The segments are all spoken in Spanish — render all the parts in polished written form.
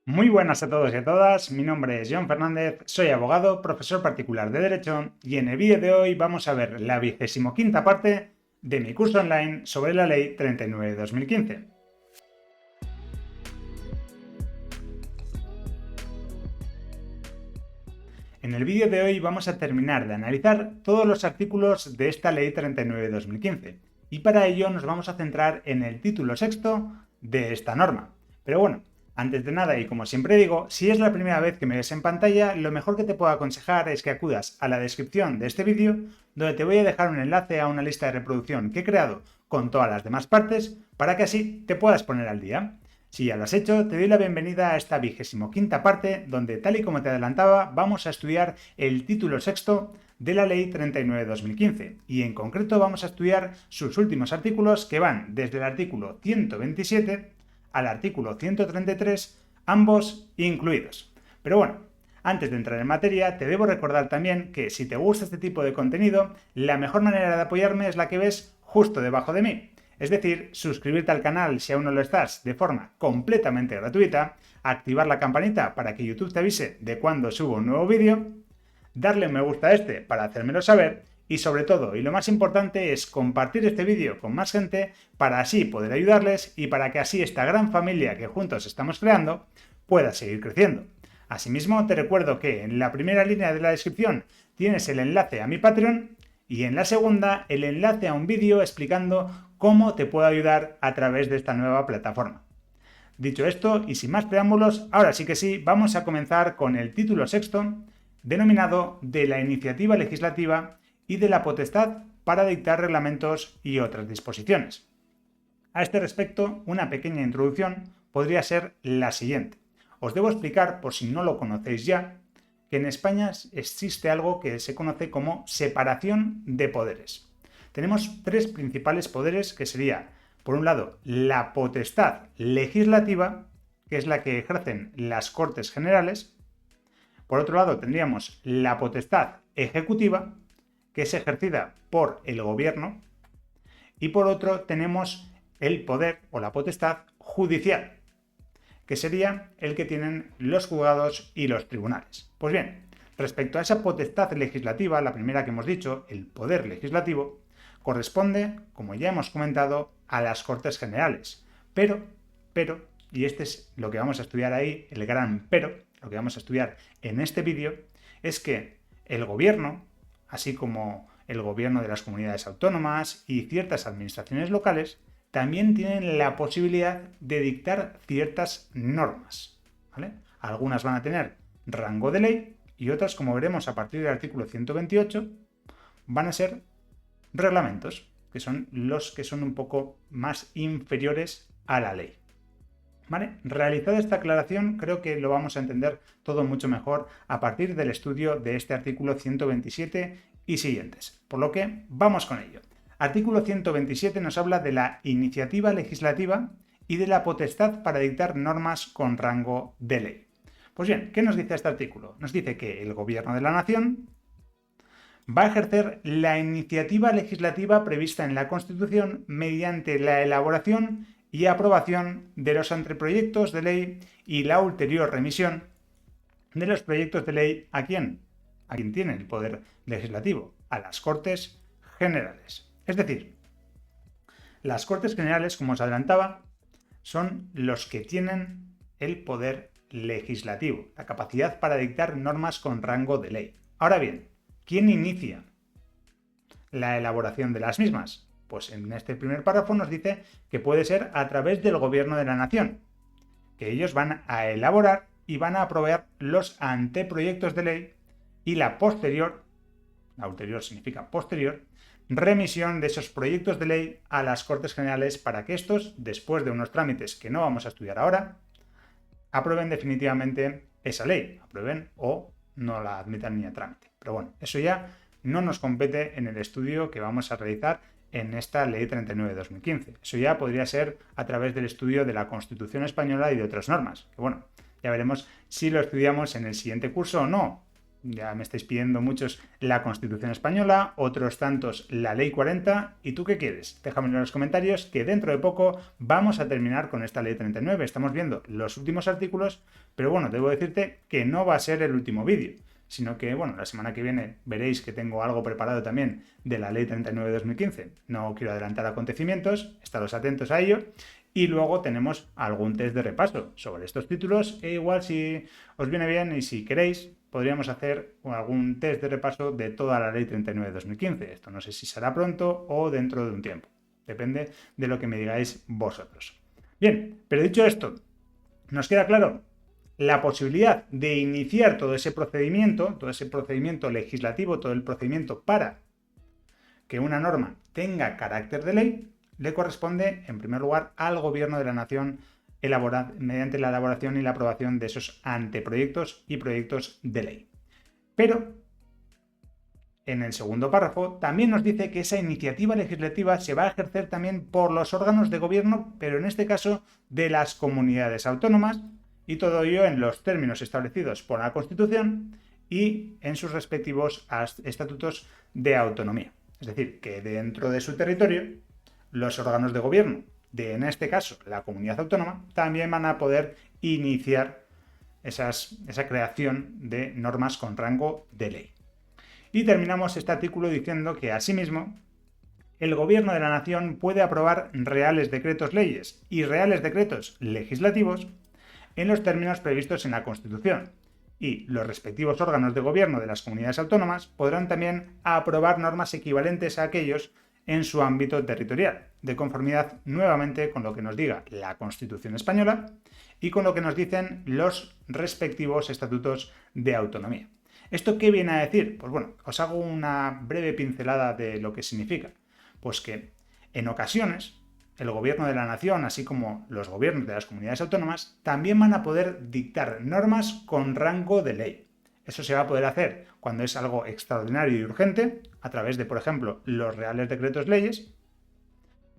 Muy buenas a todos y a todas, mi nombre es John Fernández, soy abogado, profesor particular de Derecho y en el vídeo de hoy vamos a ver la 25ª parte de mi curso online sobre la Ley 39 de 2015. En el vídeo de hoy vamos a terminar de analizar todos los artículos de esta Ley 39 de 2015 y para ello nos vamos a centrar en el título sexto de esta norma. Pero bueno, antes de nada y como siempre digo, si es la primera vez que me ves en pantalla, lo mejor que te puedo aconsejar es que acudas a la descripción de este vídeo donde te voy a dejar un enlace a una lista de reproducción que he creado con todas las demás partes para que así te puedas poner al día. Si ya lo has hecho, te doy la bienvenida a esta 25ª parte, donde, tal y como te adelantaba, vamos a estudiar el título sexto de la Ley 39 de 2015, y en concreto vamos a estudiar sus últimos artículos que van desde el artículo 127 al artículo 133, ambos incluidos. Pero bueno, antes de entrar en materia, te debo recordar también que si te gusta este tipo de contenido, la mejor manera de apoyarme es la que ves justo debajo de mí. Es decir, suscribirte al canal si aún no lo estás de forma completamente gratuita, activar la campanita para que YouTube te avise de cuando subo un nuevo vídeo, darle un me gusta a este para hacérmelo saber y sobre todo, y lo más importante, es compartir este vídeo con más gente para así poder ayudarles y para que así esta gran familia que juntos estamos creando pueda seguir creciendo. Asimismo, te recuerdo que en la primera línea de la descripción tienes el enlace a mi Patreon y en la segunda el enlace a un vídeo explicando cómo te puedo ayudar a través de esta nueva plataforma. Dicho esto, y sin más preámbulos, ahora sí que sí, vamos a comenzar con el título sexto, denominado de la iniciativa legislativa y de la potestad para dictar reglamentos y otras disposiciones. A este respecto, una pequeña introducción podría ser la siguiente. Os debo explicar, por si no lo conocéis ya, que en España existe algo que se conoce como separación de poderes. Tenemos tres principales poderes que sería, por un lado, la potestad legislativa, que es la que ejercen las Cortes Generales. Por otro lado, tendríamos la potestad ejecutiva, que es ejercida por el gobierno. Y por otro, tenemos el poder o la potestad judicial, que sería el que tienen los juzgados y los tribunales. Pues bien, respecto a esa potestad legislativa, la primera que hemos dicho, el poder legislativo, corresponde, como ya hemos comentado, a las Cortes Generales. Pero, y este es lo que vamos a estudiar ahí, el gran pero, lo que vamos a estudiar en este vídeo, es que el gobierno, así como el gobierno de las comunidades autónomas y ciertas administraciones locales, también tienen la posibilidad de dictar ciertas normas, ¿vale? Algunas van a tener rango de ley y otras, como veremos a partir del artículo 128, van a ser reglamentos, que son los que son un poco más inferiores a la ley. ¿Vale? Realizada esta aclaración, creo que lo vamos a entender todo mucho mejor a partir del estudio de este artículo 127 y siguientes. Por lo que vamos con ello. Artículo 127 nos habla de la iniciativa legislativa y de la potestad para dictar normas con rango de ley. Pues bien, ¿qué nos dice este artículo? Nos dice que el Gobierno de la Nación va a ejercer la iniciativa legislativa prevista en la Constitución mediante la elaboración y aprobación de los anteproyectos de ley y la ulterior remisión de los proyectos de ley ¿a quién? A quien tiene el poder legislativo, a las Cortes Generales. Es decir, las Cortes Generales, como os adelantaba, son los que tienen el poder legislativo, la capacidad para dictar normas con rango de ley. Ahora bien, ¿quién inicia la elaboración de las mismas? Pues en este primer párrafo nos dice que puede ser a través del Gobierno de la Nación, que ellos van a elaborar y van a aprobar los anteproyectos de ley y la ulterior significa posterior, remisión de esos proyectos de ley a las Cortes Generales para que estos, después de unos trámites que no vamos a estudiar ahora, aprueben definitivamente esa ley, aprueben o no la admitan ni a trámite. Pero bueno, eso ya no nos compete en el estudio que vamos a realizar en esta Ley 39 de 2015. Eso ya podría ser a través del estudio de la Constitución Española y de otras normas. Que bueno, ya veremos si lo estudiamos en el siguiente curso o no. Ya me estáis pidiendo muchos la Constitución española, otros tantos la Ley 40. ¿Y tú qué quieres? Déjame en los comentarios que dentro de poco vamos a terminar con esta Ley 39. Estamos viendo los últimos artículos, pero bueno, debo decirte que no va a ser el último vídeo, sino que, bueno, la semana que viene veréis que tengo algo preparado también de la Ley 39 de 2015. No quiero adelantar acontecimientos, estaros atentos a ello. Y luego tenemos algún test de repaso sobre estos títulos e igual si os viene bien y si queréis podríamos hacer algún test de repaso de toda la Ley 39 de 2015. Esto no sé si será pronto o dentro de un tiempo. Depende de lo que me digáis vosotros. Bien, pero dicho esto, ¿nos queda claro? La posibilidad de iniciar todo ese procedimiento legislativo, todo el procedimiento para que una norma tenga carácter de ley, le corresponde, en primer lugar, al Gobierno de la Nación mediante la elaboración y la aprobación de esos anteproyectos y proyectos de ley. Pero, en el segundo párrafo, también nos dice que esa iniciativa legislativa se va a ejercer también por los órganos de gobierno, pero en este caso de las comunidades autónomas, y todo ello en los términos establecidos por la Constitución y en sus respectivos estatutos de autonomía. Es decir, que dentro de su territorio, los órganos de gobierno de, en este caso, la comunidad autónoma, también van a poder iniciar esa creación de normas con rango de ley. Y terminamos este artículo diciendo que, asimismo, el Gobierno de la Nación puede aprobar reales decretos leyes y reales decretos legislativos en los términos previstos en la Constitución, y los respectivos órganos de gobierno de las comunidades autónomas podrán también aprobar normas equivalentes a aquellos en su ámbito territorial, de conformidad nuevamente con lo que nos diga la Constitución española y con lo que nos dicen los respectivos estatutos de autonomía. ¿Esto qué viene a decir? Pues bueno, os hago una breve pincelada de lo que significa. Pues que en ocasiones el Gobierno de la Nación, así como los gobiernos de las comunidades autónomas, también van a poder dictar normas con rango de ley. Eso se va a poder hacer cuando es algo extraordinario y urgente, a través de, por ejemplo, los reales decretos leyes,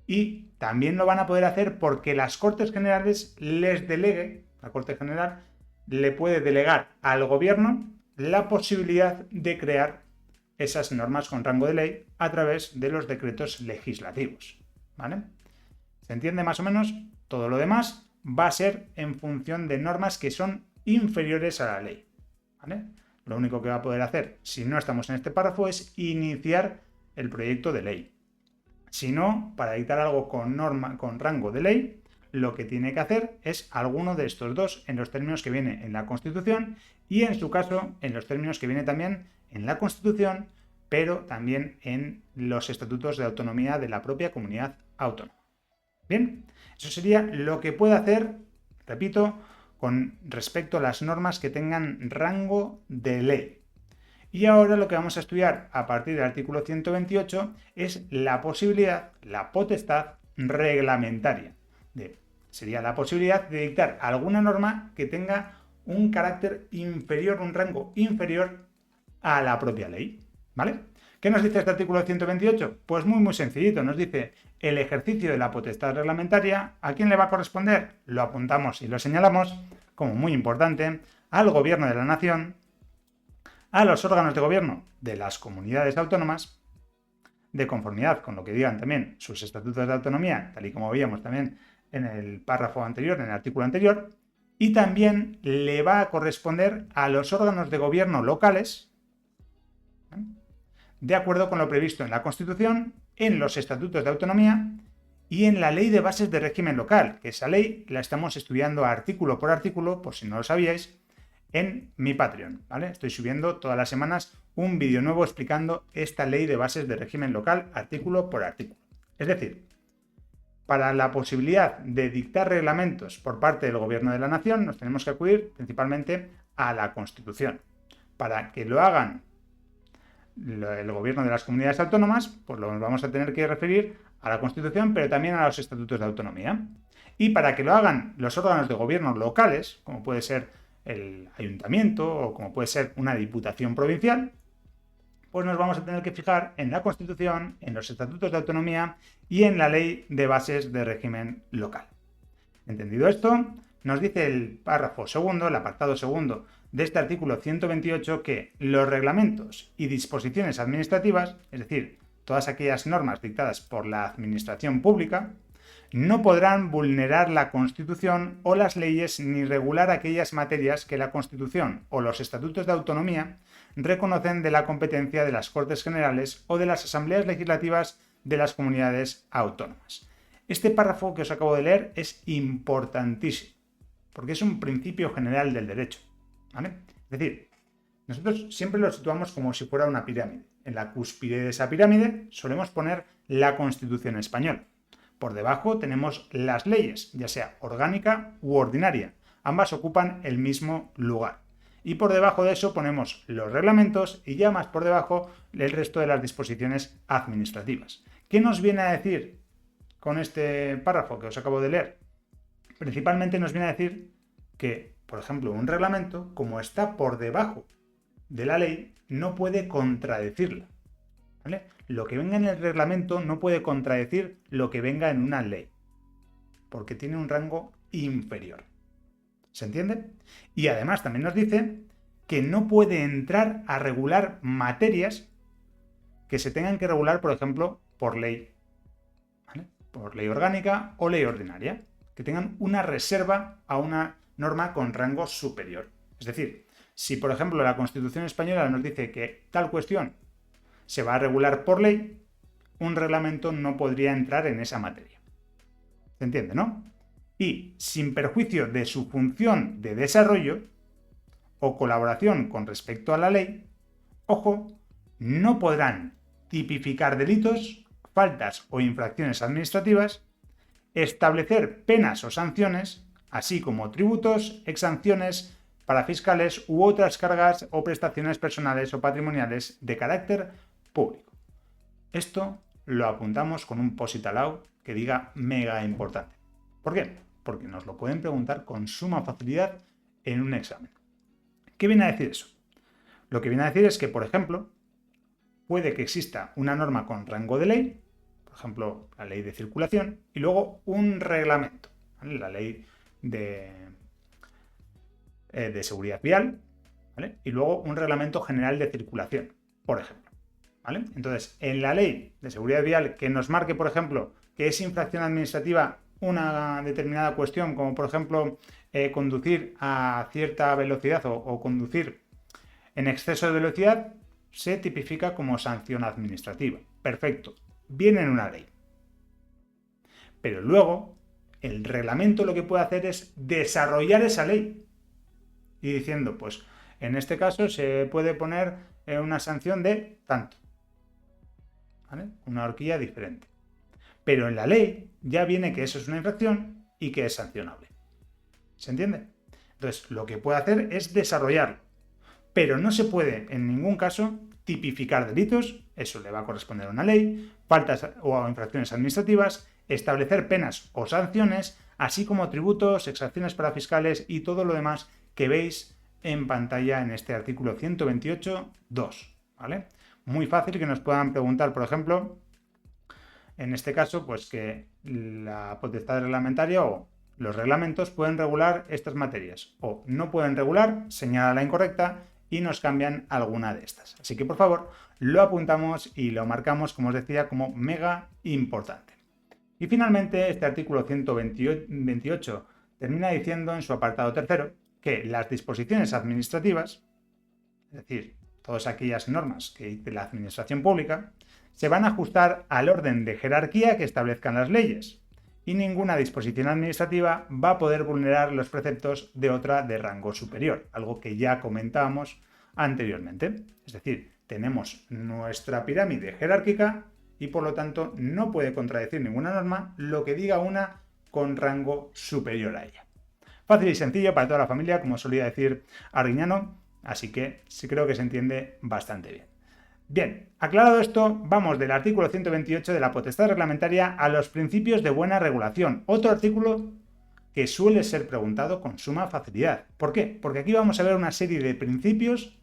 y también lo van a poder hacer porque las Cortes Generales les delegue, la Corte General le puede delegar al Gobierno la posibilidad de crear esas normas con rango de ley a través de los decretos legislativos, ¿vale? ¿Se entiende más o menos? Todo lo demás va a ser en función de normas que son inferiores a la ley, ¿vale? Lo único que va a poder hacer, si no estamos en este párrafo, es iniciar el proyecto de ley. Si no, para dictar algo con rango de ley, lo que tiene que hacer es alguno de estos dos en los términos que viene en la Constitución y, en su caso, en los términos que viene también en la Constitución, pero también en los estatutos de autonomía de la propia comunidad autónoma. Bien, eso sería lo que puede hacer, repito, con respecto a las normas que tengan rango de ley. Y ahora lo que vamos a estudiar a partir del artículo 128 es la posibilidad, la potestad reglamentaria. Sería la posibilidad de dictar alguna norma que tenga un carácter inferior, un rango inferior a la propia ley, ¿vale? ¿Qué nos dice este artículo 128? Pues muy sencillito, nos dice el ejercicio de la potestad reglamentaria, ¿a quién le va a corresponder? Lo apuntamos y lo señalamos como muy importante, al Gobierno de la Nación, a los órganos de gobierno de las comunidades autónomas, de conformidad con lo que digan también sus estatutos de autonomía, tal y como veíamos también en el párrafo anterior, en el artículo anterior, y también le va a corresponder a los órganos de gobierno locales, de acuerdo con lo previsto en la Constitución, en los estatutos de autonomía y en la Ley de Bases de Régimen Local, que esa ley la estamos estudiando artículo por artículo, por si no lo sabíais, en mi Patreon, ¿vale? Estoy subiendo todas las semanas un vídeo nuevo explicando esta Ley de Bases de Régimen Local artículo por artículo. Es decir, para la posibilidad de dictar reglamentos por parte del Gobierno de la Nación, nos tenemos que acudir principalmente a la Constitución. Para que lo hagan el Gobierno de las comunidades autónomas, pues lo vamos a tener que referir a la Constitución, pero también a los estatutos de autonomía. Y para que lo hagan los órganos de gobierno locales, como puede ser el ayuntamiento o como puede ser una diputación provincial, pues nos vamos a tener que fijar en la Constitución, en los estatutos de autonomía y en la Ley de Bases de Régimen Local. Entendido esto, nos dice el párrafo segundo, el apartado segundo de este artículo 128, que los reglamentos y disposiciones administrativas, es decir, todas aquellas normas dictadas por la administración pública, no podrán vulnerar la Constitución o las leyes ni regular aquellas materias que la Constitución o los estatutos de autonomía reconocen de la competencia de las Cortes Generales o de las asambleas legislativas de las comunidades autónomas. Este párrafo que os acabo de leer es importantísimo, porque es un principio general del derecho, ¿vale? Es decir, nosotros siempre lo situamos como si fuera una pirámide. En la cúspide de esa pirámide solemos poner la Constitución española. Por debajo tenemos las leyes, ya sea orgánica u ordinaria. Ambas ocupan el mismo lugar. Y por debajo de eso ponemos los reglamentos y ya más por debajo el resto de las disposiciones administrativas. ¿Qué nos viene a decir con este párrafo que os acabo de leer? Principalmente nos viene a decir que, por ejemplo, un reglamento, como está por debajo de la ley, no puede contradecirla, ¿vale? Lo que venga en el reglamento no puede contradecir lo que venga en una ley, porque tiene un rango inferior. ¿Se entiende? Y además también nos dice que no puede entrar a regular materias que se tengan que regular, por ejemplo, por ley, ¿vale? Por ley orgánica o ley ordinaria, que tengan una reserva a una norma con rango superior. Es decir, si por ejemplo la Constitución española nos dice que tal cuestión se va a regular por ley, un reglamento no podría entrar en esa materia. ¿Se entiende, no? Y sin perjuicio de su función de desarrollo o colaboración con respecto a la ley, ojo, no podrán tipificar delitos, faltas o infracciones administrativas, establecer penas o sanciones, así como tributos, exenciones para fiscales u otras cargas o prestaciones personales o patrimoniales de carácter público. Esto lo apuntamos con un post-it al lado que diga mega importante. ¿Por qué? Porque nos lo pueden preguntar con suma facilidad en un examen. ¿Qué viene a decir eso? Lo que viene a decir es que, por ejemplo, puede que exista una norma con rango de ley, por ejemplo, la ley de circulación, y luego un reglamento, ¿vale? La ley de seguridad vial, ¿vale? Y luego un reglamento general de circulación, por ejemplo, ¿vale? Entonces, en la ley de seguridad vial que nos marque, por ejemplo, que es infracción administrativa una determinada cuestión, como por ejemplo conducir a cierta velocidad o conducir en exceso de velocidad, se tipifica como sanción administrativa. Perfecto, viene en una ley. Pero luego, el reglamento lo que puede hacer es desarrollar esa ley. Y diciendo, pues, en este caso se puede poner una sanción de tanto, ¿vale? Una horquilla diferente. Pero en la ley ya viene que eso es una infracción y que es sancionable. ¿Se entiende? Entonces, lo que puede hacer es desarrollarlo. Pero no se puede, en ningún caso, tipificar delitos, eso le va a corresponder a una ley, faltas o infracciones administrativas, establecer penas o sanciones, así como tributos, exenciones para fiscales y todo lo demás que veis en pantalla en este artículo 128.2, ¿vale? Muy fácil que nos puedan preguntar, por ejemplo, en este caso, pues que la potestad reglamentaria o los reglamentos pueden regular estas materias o no pueden regular, señala la incorrecta y nos cambian alguna de estas. Así que por favor lo apuntamos y lo marcamos, como os decía, como mega importante. Y finalmente este artículo 128 termina diciendo en su apartado tercero que las disposiciones administrativas, es decir, todas aquellas normas que dice la administración pública, se van a ajustar al orden de jerarquía que establezcan las leyes y ninguna disposición administrativa va a poder vulnerar los preceptos de otra de rango superior, algo que ya comentábamos anteriormente. Es decir, tenemos nuestra pirámide jerárquica y por lo tanto no puede contradecir ninguna norma lo que diga una con rango superior a ella. Fácil y sencillo para toda la familia, como solía decir Arguiñano, así que sí creo que se entiende bastante bien. Bien, aclarado esto, vamos del artículo 128 de la potestad reglamentaria a los principios de buena regulación. Otro artículo que suele ser preguntado con suma facilidad. ¿Por qué? Porque aquí vamos a ver una serie de principios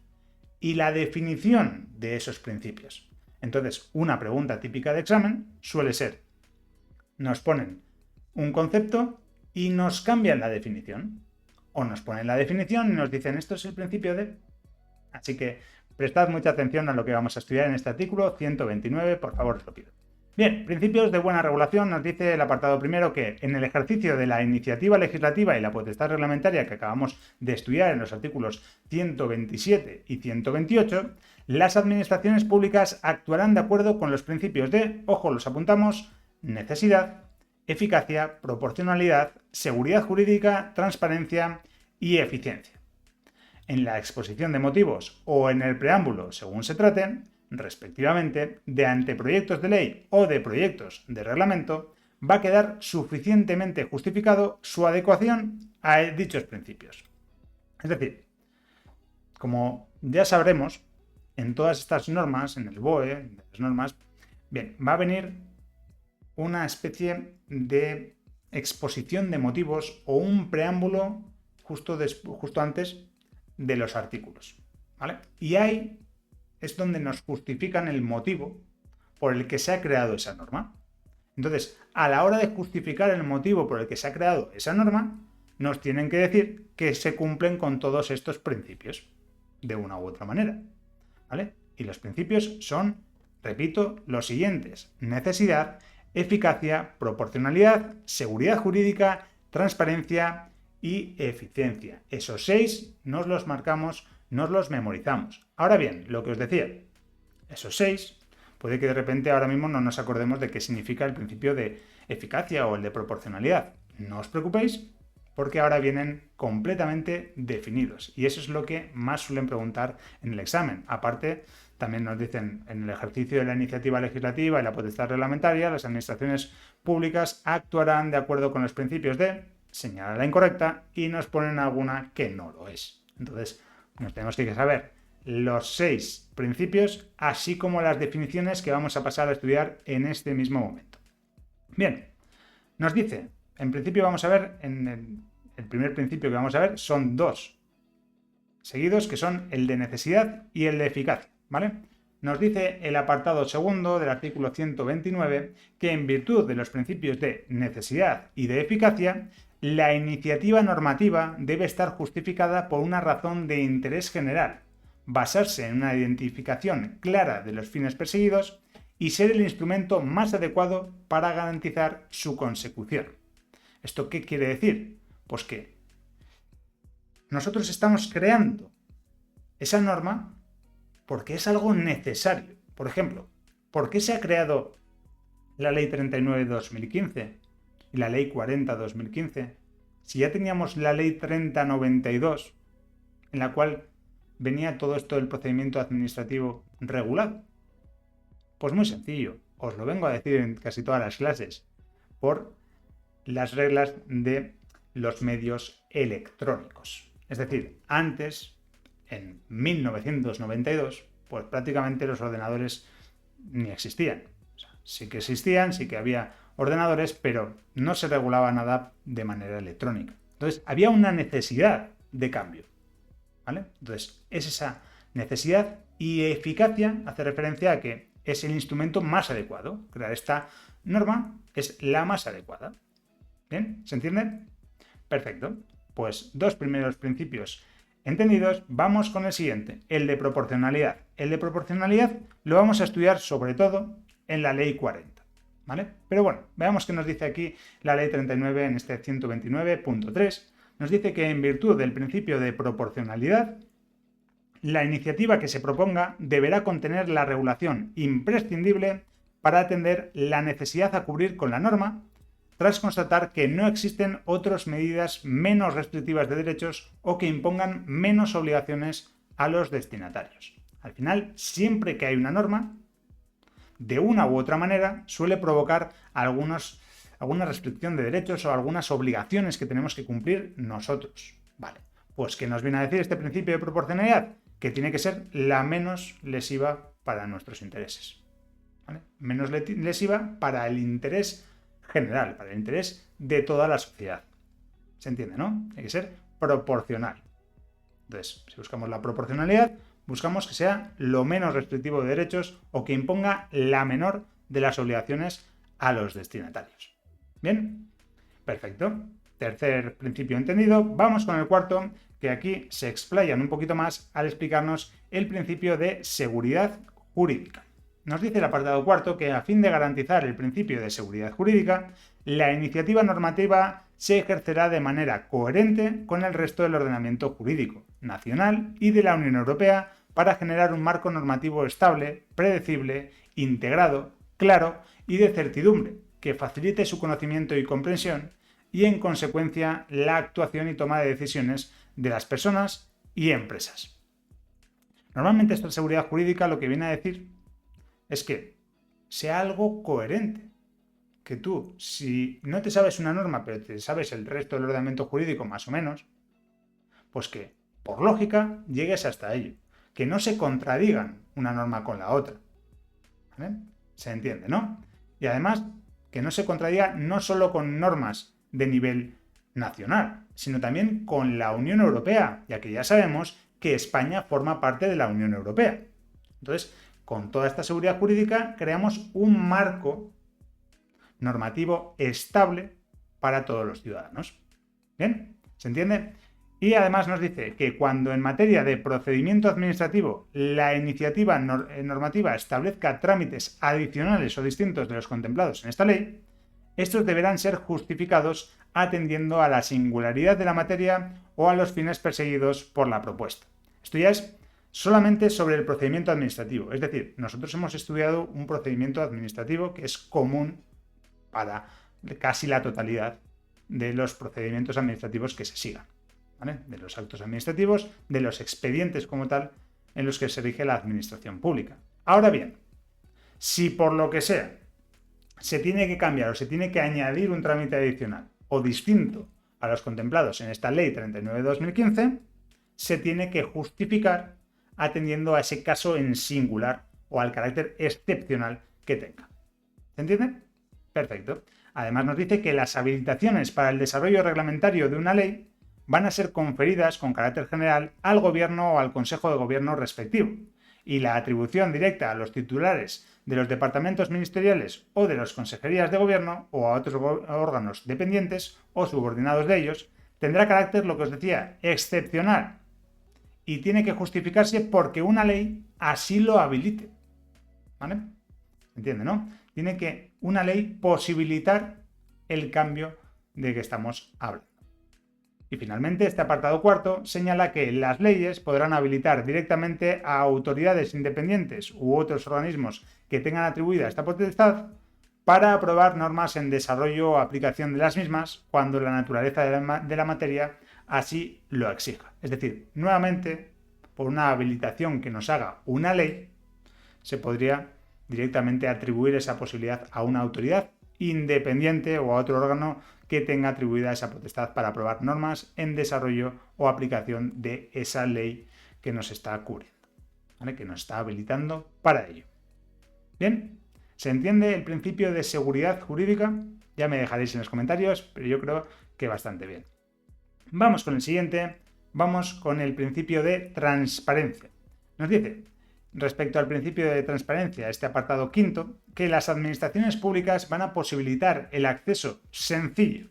y la definición de esos principios. Entonces, una pregunta típica de examen suele ser, nos ponen un concepto y nos cambian la definición. O nos ponen la definición y nos dicen esto es el principio de... Así que prestad mucha atención a lo que vamos a estudiar en este artículo 129, por favor os lo pido. Bien, principios de buena regulación, nos dice el apartado primero que en el ejercicio de la iniciativa legislativa y la potestad reglamentaria que acabamos de estudiar en los artículos 127 y 128, las administraciones públicas actuarán de acuerdo con los principios de, ojo, los apuntamos, necesidad, eficacia, proporcionalidad, seguridad jurídica, transparencia y eficiencia. En la exposición de motivos o en el preámbulo, según se trate, respectivamente, de anteproyectos de ley o de proyectos de reglamento, va a quedar suficientemente justificado su adecuación a dichos principios. Es decir, como ya sabremos, en todas estas normas, en el BOE, las normas, bien, va a venir una especie de exposición de motivos o un preámbulo justo antes de los artículos, ¿vale? Y ahí es donde nos justifican el motivo por el que se ha creado esa norma. Entonces, a la hora de justificar el motivo por el que se ha creado esa norma, nos tienen que decir que se cumplen con todos estos principios, de una u otra manera, ¿vale? Y los principios son, repito, los siguientes: necesidad, eficacia, proporcionalidad, seguridad jurídica, transparencia y eficiencia. Esos 6 nos los marcamos, nos los memorizamos. Ahora bien, lo que os decía, esos 6, puede que de repente ahora mismo no nos acordemos de qué significa el principio de eficacia o el de proporcionalidad. No os preocupéis, porque ahora vienen completamente definidos. Y eso es lo que más suelen preguntar en el examen. Aparte, también nos dicen en el ejercicio de la iniciativa legislativa y la potestad reglamentaria, las administraciones públicas actuarán de acuerdo con los principios de, señala la incorrecta, y nos ponen alguna que no lo es. Entonces, nos tenemos que saber los 6 principios, así como las definiciones que vamos a pasar a estudiar en este mismo momento. Bien, nos dice, en principio vamos a ver, el primer principio que vamos a ver son 2 seguidos, que son el de necesidad y el de eficacia, ¿vale? Nos dice el apartado segundo del artículo 129 que en virtud de los principios de necesidad y de eficacia, la iniciativa normativa debe estar justificada por una razón de interés general, basarse en una identificación clara de los fines perseguidos y ser el instrumento más adecuado para garantizar su consecución. ¿Esto qué quiere decir? Pues que nosotros estamos creando esa norma porque es algo necesario. Por ejemplo, ¿por qué se ha creado la Ley 39/2015 y la Ley 40/2015 si ya teníamos la Ley 30/92 en la cual venía todo esto del procedimiento administrativo regulado? Pues muy sencillo, os lo vengo a decir en casi todas las clases, por las reglas de los medios electrónicos. Es decir, antes, en 1992, pues prácticamente los ordenadores ni existían. O sea, sí que existían, sí que había ordenadores, pero no se regulaba nada de manera electrónica. Entonces, había una necesidad de cambio, ¿vale? Entonces, es esa necesidad, y eficacia hace referencia a que es el instrumento más adecuado. Crear esta norma es la más adecuada. ¿Bien? ¿Se entiende? Perfecto. Pues 2 primeros principios entendidos, vamos con el siguiente, el de proporcionalidad. El de proporcionalidad lo vamos a estudiar sobre todo en la Ley 40, ¿vale? Pero bueno, veamos qué nos dice aquí la Ley 39 en este 129.3. Nos dice que en virtud del principio de proporcionalidad, la iniciativa que se proponga deberá contener la regulación imprescindible para atender la necesidad a cubrir con la norma, tras constatar que no existen otras medidas menos restrictivas de derechos o que impongan menos obligaciones a los destinatarios. Al final, siempre que hay una norma, de una u otra manera, suele provocar alguna restricción de derechos o algunas obligaciones que tenemos que cumplir nosotros. Vale, pues ¿qué nos viene a decir este principio de proporcionalidad? Que tiene que ser la menos lesiva para nuestros intereses, ¿vale? Menos lesiva para el interés general, para el interés de toda la sociedad. ¿Se entiende, no? Hay que ser proporcional. Entonces, si buscamos la proporcionalidad, buscamos que sea lo menos restrictivo de derechos o que imponga la menor de las obligaciones a los destinatarios. ¿Bien? Perfecto. tercer principio entendido, vamos con el cuarto, que aquí se explayan un poquito más al explicarnos el principio de seguridad jurídica. Nos dice el apartado cuarto que a fin de garantizar el principio de seguridad jurídica, la iniciativa normativa se ejercerá de manera coherente con el resto del ordenamiento jurídico nacional y de la Unión Europea para generar un marco normativo estable, predecible, integrado, claro y de certidumbre, que facilite su conocimiento y comprensión y, en consecuencia, la actuación y toma de decisiones de las personas y empresas. Normalmente esta seguridad jurídica lo que viene a decir es que sea algo coherente. Que tú, si no te sabes una norma, pero te sabes el resto del ordenamiento jurídico más o menos, pues que, por lógica, llegues hasta ello. Que no se contradigan una norma con la otra. ¿Vale? Se entiende, ¿no? Y además, que no se contradiga no solo con normas de nivel nacional, sino también con la Unión Europea, ya que ya sabemos que España forma parte de la Unión Europea. Entonces, con toda esta seguridad jurídica, creamos un marco normativo estable para todos los ciudadanos. ¿Bien? ¿Se entiende? Y además nos dice que cuando en materia de procedimiento administrativo la iniciativa normativa establezca trámites adicionales o distintos de los contemplados en esta ley, estos deberán ser justificados atendiendo a la singularidad de la materia o a los fines perseguidos por la propuesta. Esto ya es solamente sobre el procedimiento administrativo. Es decir, nosotros hemos estudiado un procedimiento administrativo que es común para casi la totalidad de los procedimientos administrativos que se sigan, ¿vale? De los actos administrativos, de los expedientes como tal, en los que se rige la administración pública. Ahora bien, si por lo que sea se tiene que cambiar o se tiene que añadir un trámite adicional o distinto a los contemplados en esta Ley 39/2015, se tiene que justificar atendiendo a ese caso en singular o al carácter excepcional que tenga. ¿Se entiende? Perfecto. Además nos dice que las habilitaciones para el desarrollo reglamentario de una ley van a ser conferidas con carácter general al Gobierno o al Consejo de Gobierno respectivo, y la atribución directa a los titulares de los departamentos ministeriales o de las consejerías de Gobierno o a otros órganos dependientes o subordinados de ellos tendrá carácter, lo que os decía, excepcional, y tiene que justificarse porque una ley así lo habilite. ¿Vale? ¿Entiende, no? Tiene que una ley posibilitar el cambio de que estamos hablando. Y finalmente, este apartado cuarto señala que las leyes podrán habilitar directamente a autoridades independientes u otros organismos que tengan atribuida esta potestad para aprobar normas en desarrollo o aplicación de las mismas cuando la naturaleza de la materia así lo exija. Es decir, nuevamente, por una habilitación que nos haga una ley, se podría directamente atribuir esa posibilidad a una autoridad independiente o a otro órgano que tenga atribuida esa potestad para aprobar normas en desarrollo o aplicación de esa ley que nos está cubriendo, ¿vale? Que nos está habilitando para ello. Bien, ¿se entiende el principio de seguridad jurídica? Ya me dejaréis en los comentarios, pero yo creo que bastante bien. Vamos con el siguiente, vamos con el principio de transparencia. Nos dice, respecto al principio de transparencia, este apartado quinto, que las administraciones públicas van a posibilitar el acceso sencillo,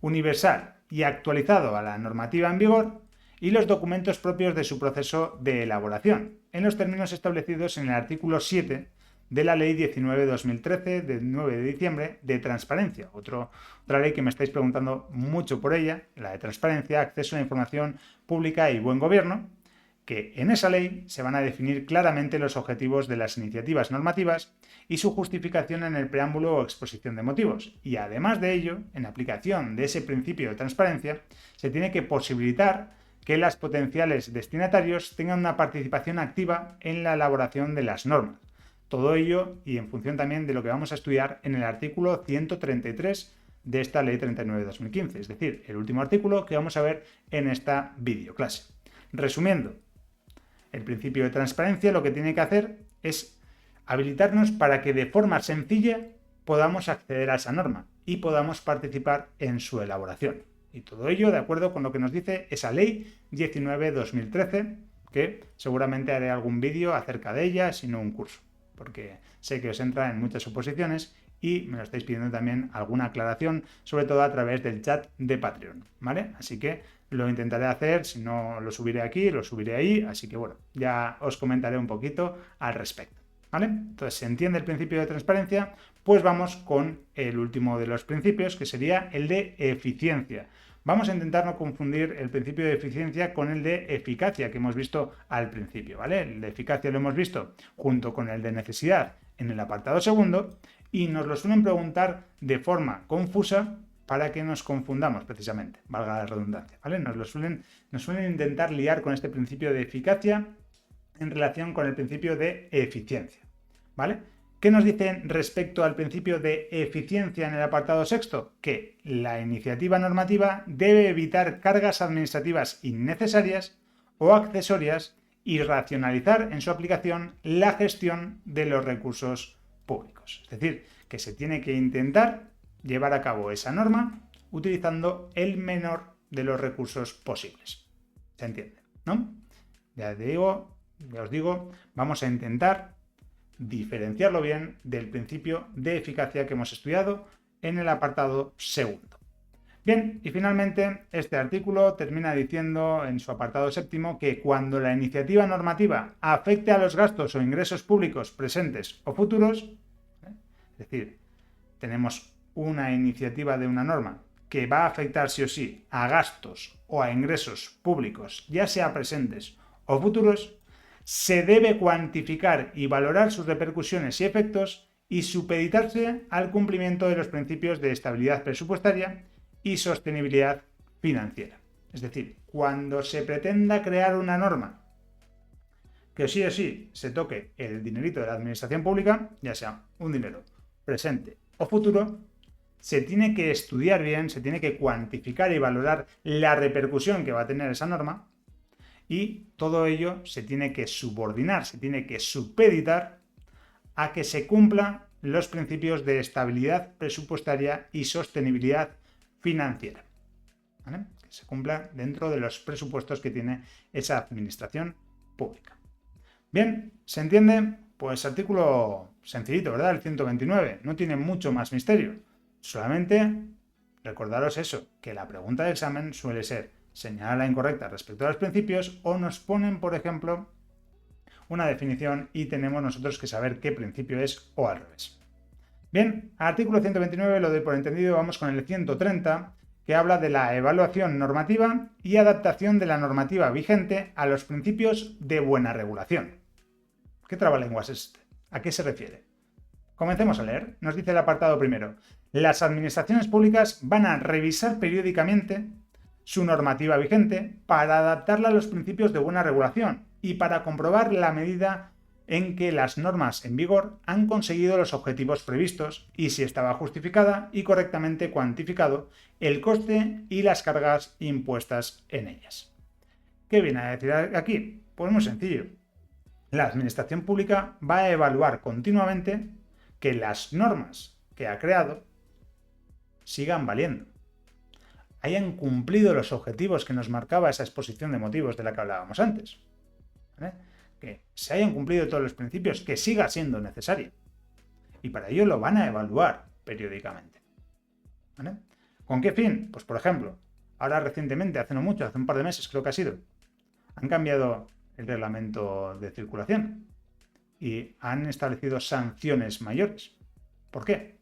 universal y actualizado a la normativa en vigor y los documentos propios de su proceso de elaboración, en los términos establecidos en el artículo 7 de la Ley 19/2013 del 9 de diciembre de transparencia. Otra ley que me estáis preguntando mucho por ella, la de transparencia, acceso a la información pública y buen gobierno, que en esa ley se van a definir claramente los objetivos de las iniciativas normativas y su justificación en el preámbulo o exposición de motivos. Y además de ello, en aplicación de ese principio de transparencia, se tiene que posibilitar que los potenciales destinatarios tengan una participación activa en la elaboración de las normas. Todo ello y en función también de lo que vamos a estudiar en el artículo 133 de esta Ley 39/2015, es decir, el último artículo que vamos a ver en esta videoclase. Resumiendo, el principio de transparencia lo que tiene que hacer es habilitarnos para que de forma sencilla podamos acceder a esa norma y podamos participar en su elaboración. Y todo ello de acuerdo con lo que nos dice esa Ley 19/2013, que seguramente haré algún vídeo acerca de ella, si no un curso, porque sé que os entra en muchas oposiciones y me lo estáis pidiendo también alguna aclaración, sobre todo a través del chat de Patreon, ¿vale? Así que lo intentaré hacer, si no lo subiré aquí, lo subiré ahí, así que bueno, ya os comentaré un poquito al respecto, ¿vale? Entonces, ¿se entiende el principio de transparencia? Pues vamos con el último de los principios, que sería el de eficiencia. Vamos a intentar no confundir el principio de eficiencia con el de eficacia que hemos visto al principio, ¿vale? El de eficacia lo hemos visto junto con el de necesidad en el apartado segundo y nos lo suelen preguntar de forma confusa para que nos confundamos precisamente, valga la redundancia, ¿vale? Nos suelen intentar liar con este principio de eficacia en relación con el principio de eficiencia, ¿vale? ¿Qué nos dicen respecto al principio de eficiencia en el apartado sexto? Que la iniciativa normativa debe evitar cargas administrativas innecesarias o accesorias y racionalizar en su aplicación la gestión de los recursos públicos. Es decir, que se tiene que intentar llevar a cabo esa norma utilizando el menor de los recursos posibles. ¿Se entiende? ¿No? Ya os digo, vamos a intentar diferenciarlo bien del principio de eficacia que hemos estudiado en el apartado segundo. Bien, y finalmente este artículo termina diciendo en su apartado séptimo que cuando la iniciativa normativa afecte a los gastos o ingresos públicos presentes o futuros, es decir, tenemos una iniciativa de una norma que va a afectar sí o sí a gastos o a ingresos públicos, ya sea presentes o futuros, se debe cuantificar y valorar sus repercusiones y efectos y supeditarse al cumplimiento de los principios de estabilidad presupuestaria y sostenibilidad financiera. Es decir, cuando se pretenda crear una norma que sí o sí se toque el dinerito de la administración pública, ya sea un dinero presente o futuro, se tiene que estudiar bien, se tiene que cuantificar y valorar la repercusión que va a tener esa norma. Y todo ello se tiene que subordinar, se tiene que supeditar a que se cumplan los principios de estabilidad presupuestaria y sostenibilidad financiera, ¿vale? Que se cumpla dentro de los presupuestos que tiene esa administración pública. Bien, ¿se entiende? Pues artículo sencillito, ¿verdad? El 129, no tiene mucho más misterio. Solamente recordaros eso, que la pregunta de examen suele ser señalar la incorrecta respecto a los principios o nos ponen, por ejemplo, una definición y tenemos nosotros que saber qué principio es o al revés. Bien, artículo 129 lo doy por entendido, vamos con el 130, que habla de la evaluación normativa y adaptación de la normativa vigente a los principios de buena regulación. ¿Qué trabalenguas es este? ¿A qué se refiere? Comencemos a leer. Nos dice el apartado primero. Las administraciones públicas van a revisar periódicamente su normativa vigente para adaptarla a los principios de buena regulación y para comprobar la medida en que las normas en vigor han conseguido los objetivos previstos y si estaba justificada y correctamente cuantificado el coste y las cargas impuestas en ellas. ¿Qué viene a decir aquí? Pues muy sencillo. La administración pública va a evaluar continuamente que las normas que ha creado sigan valiendo, hayan cumplido los objetivos que nos marcaba esa exposición de motivos de la que hablábamos antes, ¿vale? Que se hayan cumplido todos los principios, que siga siendo necesario. Y para ello lo van a evaluar periódicamente, ¿vale? ¿Con qué fin? Pues por ejemplo, ahora recientemente, hace no mucho, hace un par de meses creo que ha sido, han cambiado el reglamento de circulación y han establecido sanciones mayores. ¿Por qué?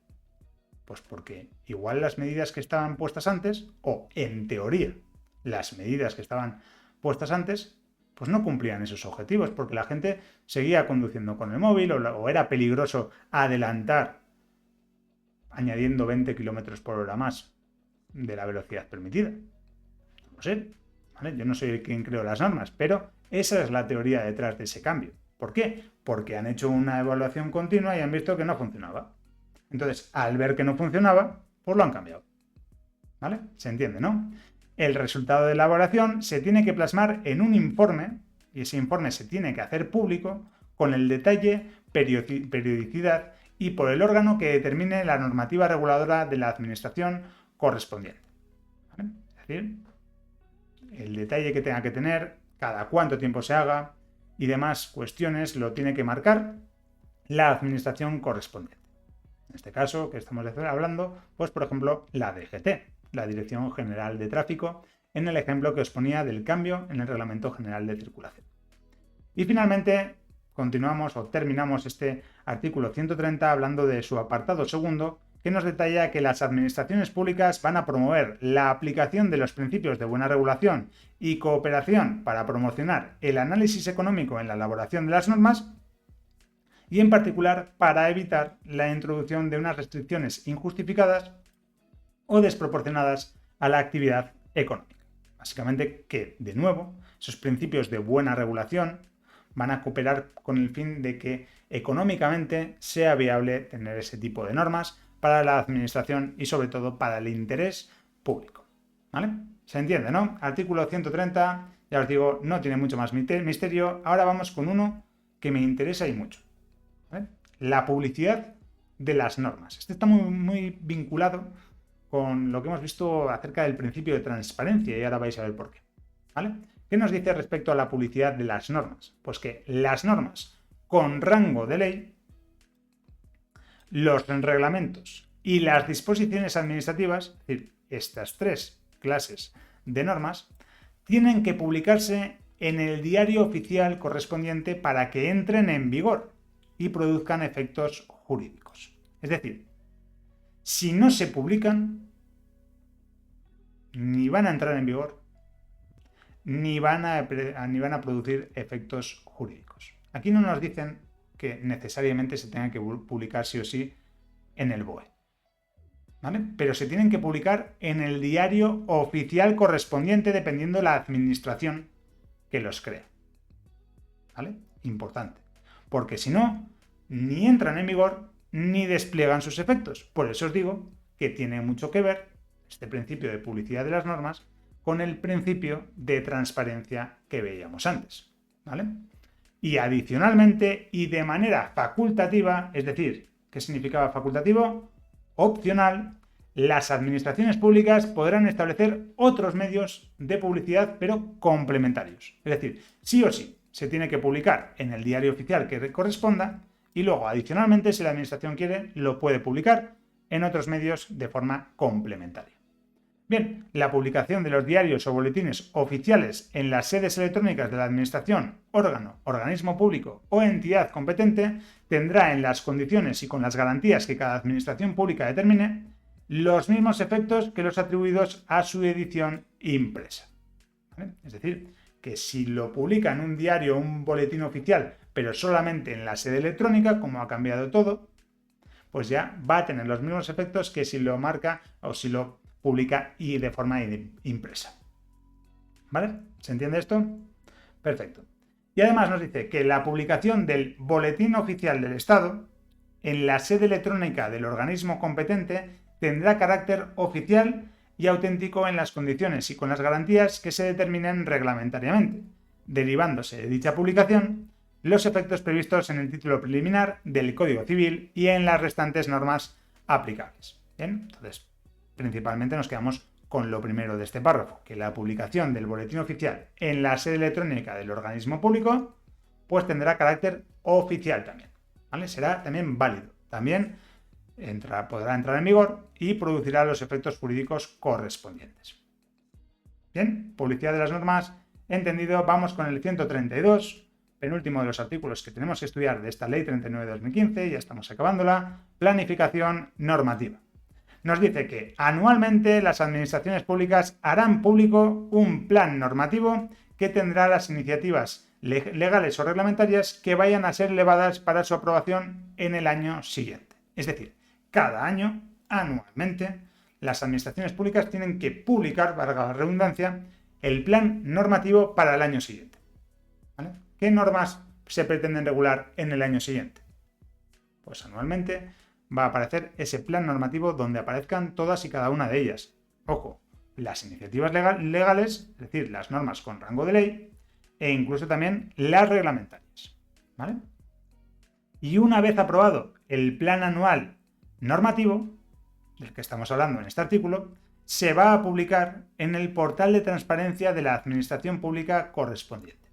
Pues porque igual las medidas que estaban puestas antes, o en teoría las medidas que estaban puestas antes, pues no cumplían esos objetivos, porque la gente seguía conduciendo con el móvil o era peligroso adelantar añadiendo 20 km por hora más de la velocidad permitida. No sé, ¿vale? Yo no soy quien creo las normas, pero esa es la teoría detrás de ese cambio. ¿Por qué? Porque han hecho una evaluación continua y han visto que no funcionaba. Entonces, al ver que no funcionaba, pues lo han cambiado. ¿Vale? ¿Se entiende, no? El resultado de la evaluación se tiene que plasmar en un informe, y ese informe se tiene que hacer público con el detalle, periodicidad y por el órgano que determine la normativa reguladora de la administración correspondiente. ¿Vale? Es decir, el detalle que tenga que tener, cada cuánto tiempo se haga y demás cuestiones lo tiene que marcar la administración correspondiente. En este caso que estamos hablando, pues por ejemplo, la DGT, la Dirección General de Tráfico, en el ejemplo que os ponía del cambio en el Reglamento General de Circulación. Y finalmente, continuamos o terminamos este artículo 130 hablando de su apartado segundo, que nos detalla que las administraciones públicas van a promover la aplicación de los principios de buena regulación y cooperación para promocionar el análisis económico en la elaboración de las normas y en particular para evitar la introducción de unas restricciones injustificadas o desproporcionadas a la actividad económica. Básicamente que, de nuevo, esos principios de buena regulación van a cooperar con el fin de que económicamente sea viable tener ese tipo de normas para la administración y sobre todo para el interés público. ¿Vale? ¿Se entiende, no? Artículo 130, ya os digo, no tiene mucho más misterio. Ahora vamos con uno que me interesa y mucho. ¿Vale? La publicidad de las normas. Este está muy vinculado con lo que hemos visto acerca del principio de transparencia y ahora vais a ver por qué. ¿Vale? ¿Qué nos dice respecto a la publicidad de las normas? Pues que las normas con rango de ley, los reglamentos y las disposiciones administrativas, es decir, estas tres clases de normas, tienen que publicarse en el diario oficial correspondiente para que entren en vigor y produzcan efectos jurídicos. Es decir, si no se publican, ni van a entrar en vigor, ni van a producir efectos jurídicos. Aquí no nos dicen que necesariamente se tengan que publicar sí o sí en el BOE, ¿vale? Pero se tienen que publicar en el diario oficial correspondiente dependiendo de la administración que los crea, ¿vale? Importante, porque si no, ni entran en vigor ni despliegan sus efectos. Por eso os digo que tiene mucho que ver este principio de publicidad de las normas con el principio de transparencia que veíamos antes, ¿vale? Y adicionalmente y de manera facultativa, es decir, ¿qué significaba facultativo? Opcional, las administraciones públicas podrán establecer otros medios de publicidad, pero complementarios. Es decir, sí o sí, se tiene que publicar en el diario oficial que corresponda y luego, adicionalmente, si la administración quiere, lo puede publicar en otros medios de forma complementaria. Bien, la publicación de los diarios o boletines oficiales en las sedes electrónicas de la administración, órgano, organismo público o entidad competente tendrá en las condiciones y con las garantías que cada administración pública determine los mismos efectos que los atribuidos a su edición impresa. ¿Vale? Es decir, que si lo publica en un diario o un boletín oficial, pero solamente en la sede electrónica, como ha cambiado todo, pues ya va a tener los mismos efectos que si lo marca o si lo publica y de forma impresa. ¿Vale? ¿Se entiende esto? Perfecto. Y además nos dice que la publicación del Boletín Oficial del Estado en la sede electrónica del organismo competente tendrá carácter oficial y auténtico en las condiciones y con las garantías que se determinen reglamentariamente, derivándose de dicha publicación los efectos previstos en el título preliminar del Código Civil y en las restantes normas aplicables. Bien, entonces, principalmente nos quedamos con lo primero de este párrafo, que la publicación del boletín oficial en la sede electrónica del organismo público pues tendrá carácter oficial también, ¿vale? Será también válido, también podrá entrar en vigor y producirá los efectos jurídicos correspondientes. Bien, publicidad de las normas, entendido. Vamos con el 132, penúltimo de los artículos que tenemos que estudiar de esta Ley 39/2015, ya estamos acabándola, planificación normativa. Nos dice que anualmente las administraciones públicas harán público un plan normativo que tendrá las iniciativas legales o reglamentarias que vayan a ser elevadas para su aprobación en el año siguiente. Es decir, cada año, anualmente, las administraciones públicas tienen que publicar, valga la redundancia, el plan normativo para el año siguiente. ¿Vale? ¿Qué normas se pretenden regular en el año siguiente? Pues anualmente va a aparecer ese plan normativo donde aparezcan todas y cada una de ellas. Ojo, las iniciativas legales, es decir, las normas con rango de ley, e incluso también las reglamentarias. ¿Vale? Y una vez aprobado el plan anual normativo, del que estamos hablando en este artículo, se va a publicar en el portal de transparencia de la administración pública correspondiente.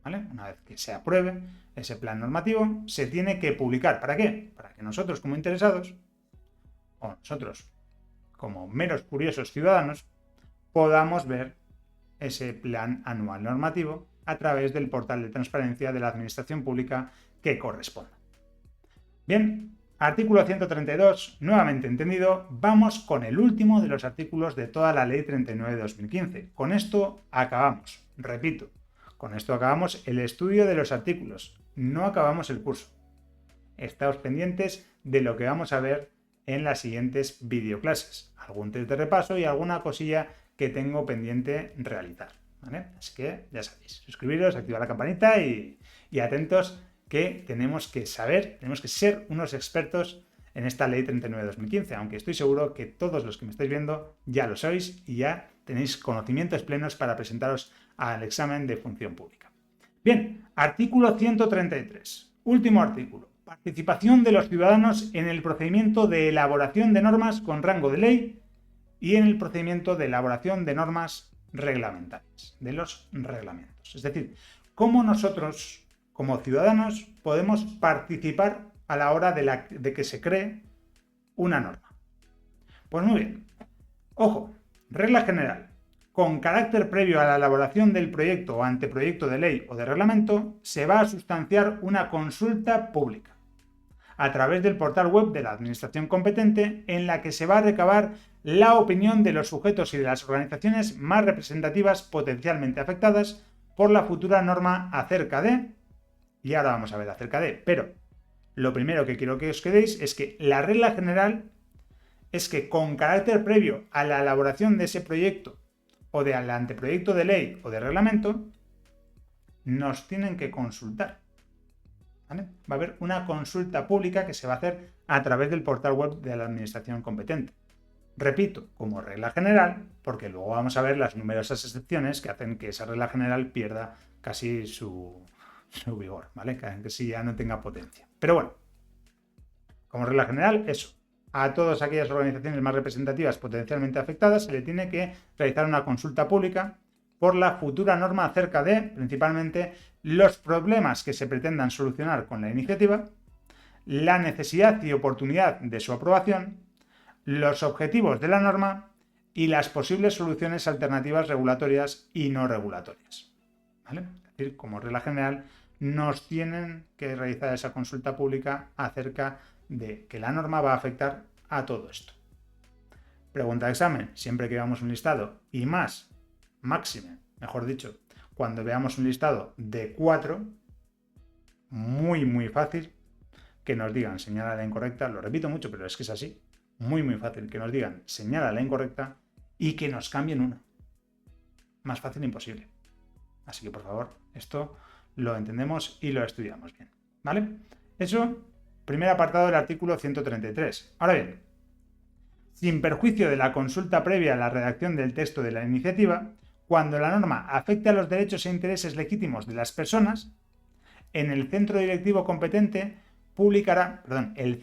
¿Vale? Una vez que se apruebe ese plan normativo, se tiene que publicar. ¿Para qué? Para que nosotros, como interesados, o nosotros, como meros curiosos ciudadanos, podamos ver ese plan anual normativo a través del portal de transparencia de la Administración Pública que corresponda. Bien, artículo 132, nuevamente entendido, vamos con el último de los artículos de toda la Ley 39 de 2015. Con esto acabamos, repito, con esto acabamos el estudio de los artículos, no acabamos el curso. Estáos pendientes de lo que vamos a ver en las siguientes videoclases, algún test de repaso y alguna cosilla que tengo pendiente realizar, ¿vale? Así que ya sabéis, suscribiros, activar la campanita y atentos, que tenemos que saber, tenemos que ser unos expertos en esta Ley 39 de 2015, aunque estoy seguro que todos los que me estáis viendo ya lo sois y ya tenéis conocimientos plenos para presentaros al examen de función pública. Bien, artículo 133, último artículo. Participación de los ciudadanos en el procedimiento de elaboración de normas con rango de ley y en el procedimiento de elaboración de normas reglamentarias, de los reglamentos. Es decir, cómo nosotros, como ciudadanos, podemos participar a la hora de que se cree una norma. Pues muy bien. Ojo, regla general. Con carácter previo a la elaboración del proyecto o anteproyecto de ley o de reglamento, se va a sustanciar una consulta pública a través del portal web de la Administración competente, en la que se va a recabar la opinión de los sujetos y de las organizaciones más representativas potencialmente afectadas por la futura norma acerca de... Y ahora vamos a ver acerca de... Pero lo primero que quiero que os quedéis es que la regla general es que con carácter previo a la elaboración de ese proyecto o del anteproyecto de ley o de reglamento, nos tienen que consultar, ¿vale? Va a haber una consulta pública que se va a hacer a través del portal web de la Administración competente. Repito, como regla general, porque luego vamos a ver las numerosas excepciones que hacen que esa regla general pierda casi su vigor, ¿vale? Que si ya no tenga potencia. Pero bueno, como regla general, eso. A todas aquellas organizaciones más representativas potencialmente afectadas se le tiene que realizar una consulta pública por la futura norma acerca de, principalmente, los problemas que se pretendan solucionar con la iniciativa, la necesidad y oportunidad de su aprobación, los objetivos de la norma y las posibles soluciones alternativas regulatorias y no regulatorias, ¿vale? Es decir, como regla general, nos tienen que realizar esa consulta pública acerca de que la norma va a afectar a todo esto. Pregunta de examen, siempre que veamos un listado, y más, máxime, mejor dicho, cuando veamos un listado de 4, muy fácil que nos digan señala la incorrecta, lo repito mucho, pero es que es así, muy fácil que nos digan señala la incorrecta y que nos cambien una. Más fácil imposible. Así que por favor, esto lo entendemos y lo estudiamos bien, ¿vale? Eso, primer apartado del artículo 133. Ahora bien, sin perjuicio de la consulta previa a la redacción del texto de la iniciativa, cuando la norma afecte a los derechos e intereses legítimos de las personas, el centro directivo competente publicará el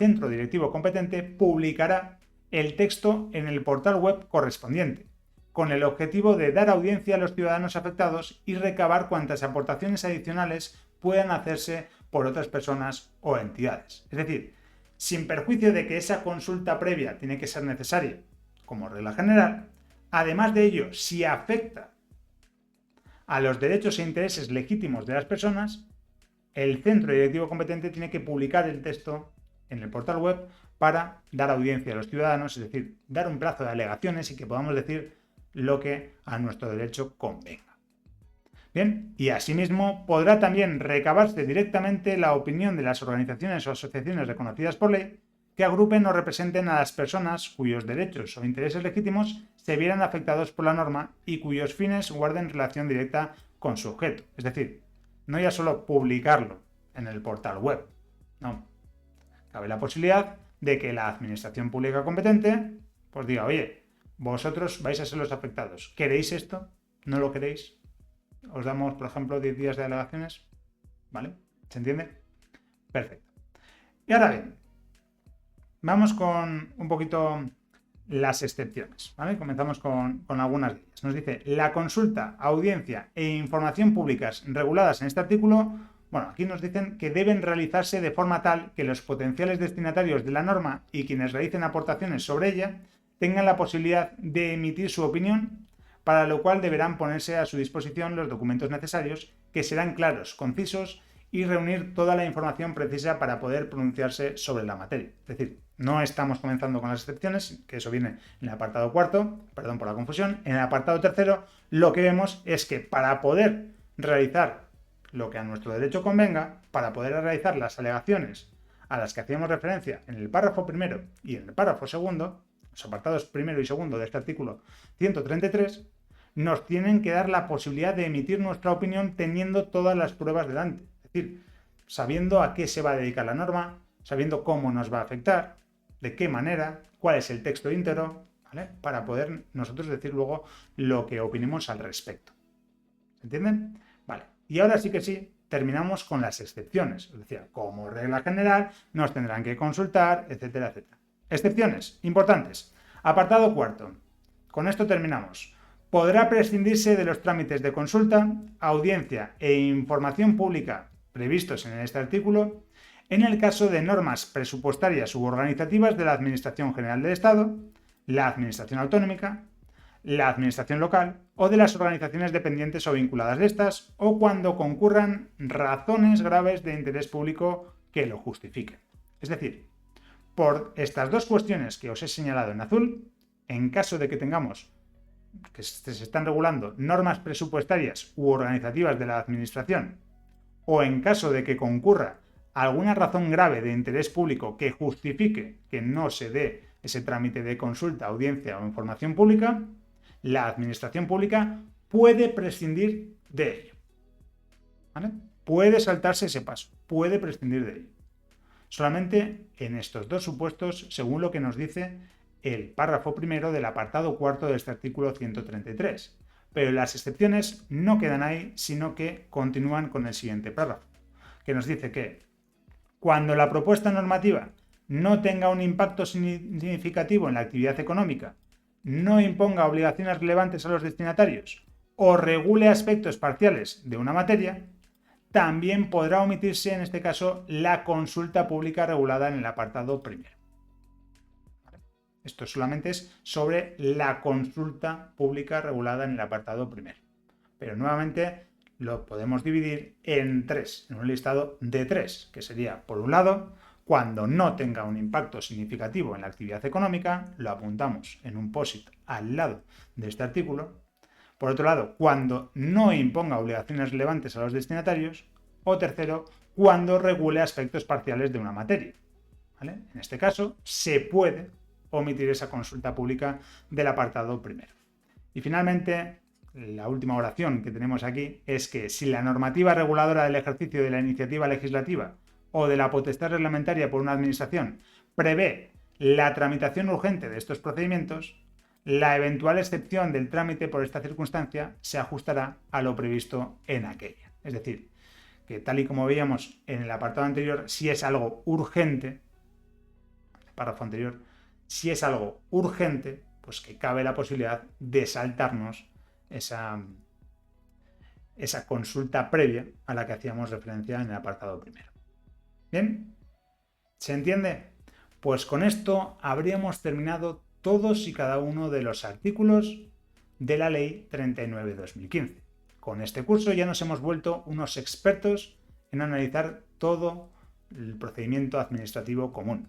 texto en el portal web correspondiente, con el objetivo de dar audiencia a los ciudadanos afectados y recabar cuantas aportaciones adicionales puedan hacerse por otras personas o entidades. Es decir, sin perjuicio de que esa consulta previa tiene que ser necesaria como regla general, además de ello, si afecta a los derechos e intereses legítimos de las personas, el centro directivo competente tiene que publicar el texto en el portal web para dar audiencia a los ciudadanos, es decir, dar un plazo de alegaciones y que podamos decir lo que a nuestro derecho convenga. Bien, y asimismo podrá también recabarse directamente la opinión de las organizaciones o asociaciones reconocidas por ley que agrupen o representen a las personas cuyos derechos o intereses legítimos se vieran afectados por la norma y cuyos fines guarden relación directa con su objeto. Es decir, no ya solo publicarlo en el portal web, no. Cabe la posibilidad de que la Administración Pública competente pues diga, oye, vosotros vais a ser los afectados. ¿Queréis esto? ¿No lo queréis? Os damos, por ejemplo, 10 días de alegaciones. ¿Vale? ¿Se entiende? Perfecto. Y ahora bien, vamos con un poquito las excepciones, ¿vale? Comenzamos con algunas de ellas. Nos dice, la consulta, audiencia e información públicas reguladas en este artículo Bueno, aquí nos dicen que deben realizarse de forma tal que los potenciales destinatarios de la norma y quienes realicen aportaciones sobre ella tengan la posibilidad de emitir su opinión, para lo cual deberán ponerse a su disposición los documentos necesarios, que serán claros, concisos y reunir toda la información precisa para poder pronunciarse sobre la materia. Es decir, no estamos comenzando con las excepciones, que eso viene en el apartado cuarto, perdón por la confusión. En el apartado tercero, lo que vemos es que para poder realizar lo que a nuestro derecho convenga, para poder realizar las alegaciones a las que hacíamos referencia en el párrafo primero y en el párrafo segundo, los apartados primero y segundo de este artículo 133, nos tienen que dar la posibilidad de emitir nuestra opinión teniendo todas las pruebas delante. Es decir, sabiendo a qué se va a dedicar la norma, sabiendo cómo nos va a afectar, de qué manera, cuál es el texto íntegro, ¿vale? Para poder nosotros decir luego lo que opinemos al respecto. ¿Se entienden? Vale. Y ahora sí que sí, terminamos con las excepciones. Es decir, como regla general, nos tendrán que consultar, etcétera, etcétera. Excepciones importantes. Apartado cuarto. Con esto terminamos. Podrá prescindirse de los trámites de consulta, audiencia e información pública previstos en este artículo en el caso de normas presupuestarias u organizativas de la Administración General del Estado, la Administración Autonómica, la Administración Local o de las organizaciones dependientes o vinculadas de estas, o cuando concurran razones graves de interés público que lo justifiquen. Es decir, por estas dos cuestiones que os he señalado en azul, en caso de que tengamos que se están regulando normas presupuestarias u organizativas de la Administración, o en caso de que concurra alguna razón grave de interés público que justifique que no se dé ese trámite de consulta, audiencia o información pública, la Administración Pública puede prescindir de ello. ¿Vale? Puede saltarse ese paso, puede prescindir de ello. Solamente en estos dos supuestos, según lo que nos dice el párrafo primero del apartado cuarto de este artículo 133. Pero las excepciones no quedan ahí, sino que continúan con el siguiente párrafo, que nos dice que cuando la propuesta normativa no tenga un impacto significativo en la actividad económica, no imponga obligaciones relevantes a los destinatarios o regule aspectos parciales de una materia, también podrá omitirse en este caso la consulta pública regulada en el apartado primero. Esto solamente es sobre la consulta pública regulada en el apartado primero. Pero nuevamente lo podemos dividir en tres, en un listado de tres, que sería, por un lado, cuando no tenga un impacto significativo en la actividad económica, lo apuntamos en un POSIT al lado de este artículo. Por otro lado, cuando no imponga obligaciones relevantes a los destinatarios. O tercero, cuando regule aspectos parciales de una materia. ¿Vale? En este caso, se puede omitir esa consulta pública del apartado primero. Y finalmente, la última oración que tenemos aquí es que si la normativa reguladora del ejercicio de la iniciativa legislativa o de la potestad reglamentaria por una administración prevé la tramitación urgente de estos procedimientos, la eventual excepción del trámite por esta circunstancia se ajustará a lo previsto en aquella. Es decir, que tal y como veíamos en el apartado anterior, si es algo urgente, el párrafo anterior, si es algo urgente, pues que cabe la posibilidad de saltarnos esa consulta previa a la que hacíamos referencia en el apartado primero. ¿Bien? ¿Se entiende? Pues con esto habríamos terminado todos y cada uno de los artículos de la Ley 39/2015. Con este curso ya nos hemos vuelto unos expertos en analizar todo el procedimiento administrativo común.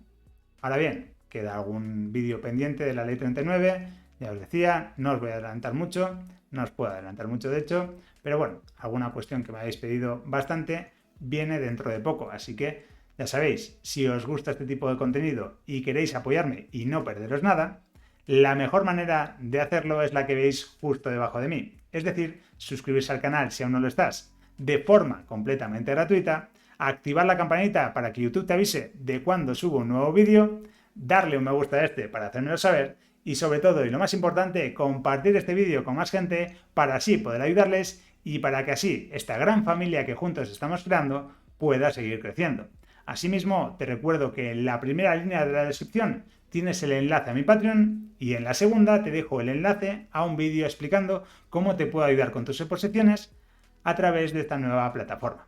Ahora bien, queda algún vídeo pendiente de la Ley 39, ya os decía, no os voy a adelantar mucho, no os puedo adelantar mucho de hecho, pero bueno, alguna cuestión que me habéis pedido bastante viene dentro de poco, así que ya sabéis, si os gusta este tipo de contenido y queréis apoyarme y no perderos nada, la mejor manera de hacerlo es la que veis justo debajo de mí, es decir, suscribirse al canal si aún no lo estás, de forma completamente gratuita, activar la campanita para que YouTube te avise de cuando subo un nuevo vídeo, darle un me gusta a este para hacérmelo saber y sobre todo, y lo más importante, compartir este vídeo con más gente para así poder ayudarles y para que así esta gran familia que juntos estamos creando pueda seguir creciendo. Asimismo, te recuerdo que en la primera línea de la descripción tienes el enlace a mi Patreon y en la segunda te dejo el enlace a un vídeo explicando cómo te puedo ayudar con tus exposiciones a través de esta nueva plataforma.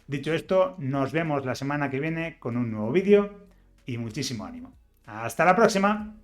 Dicho esto, nos vemos la semana que viene con un nuevo vídeo y muchísimo ánimo. ¡Hasta la próxima!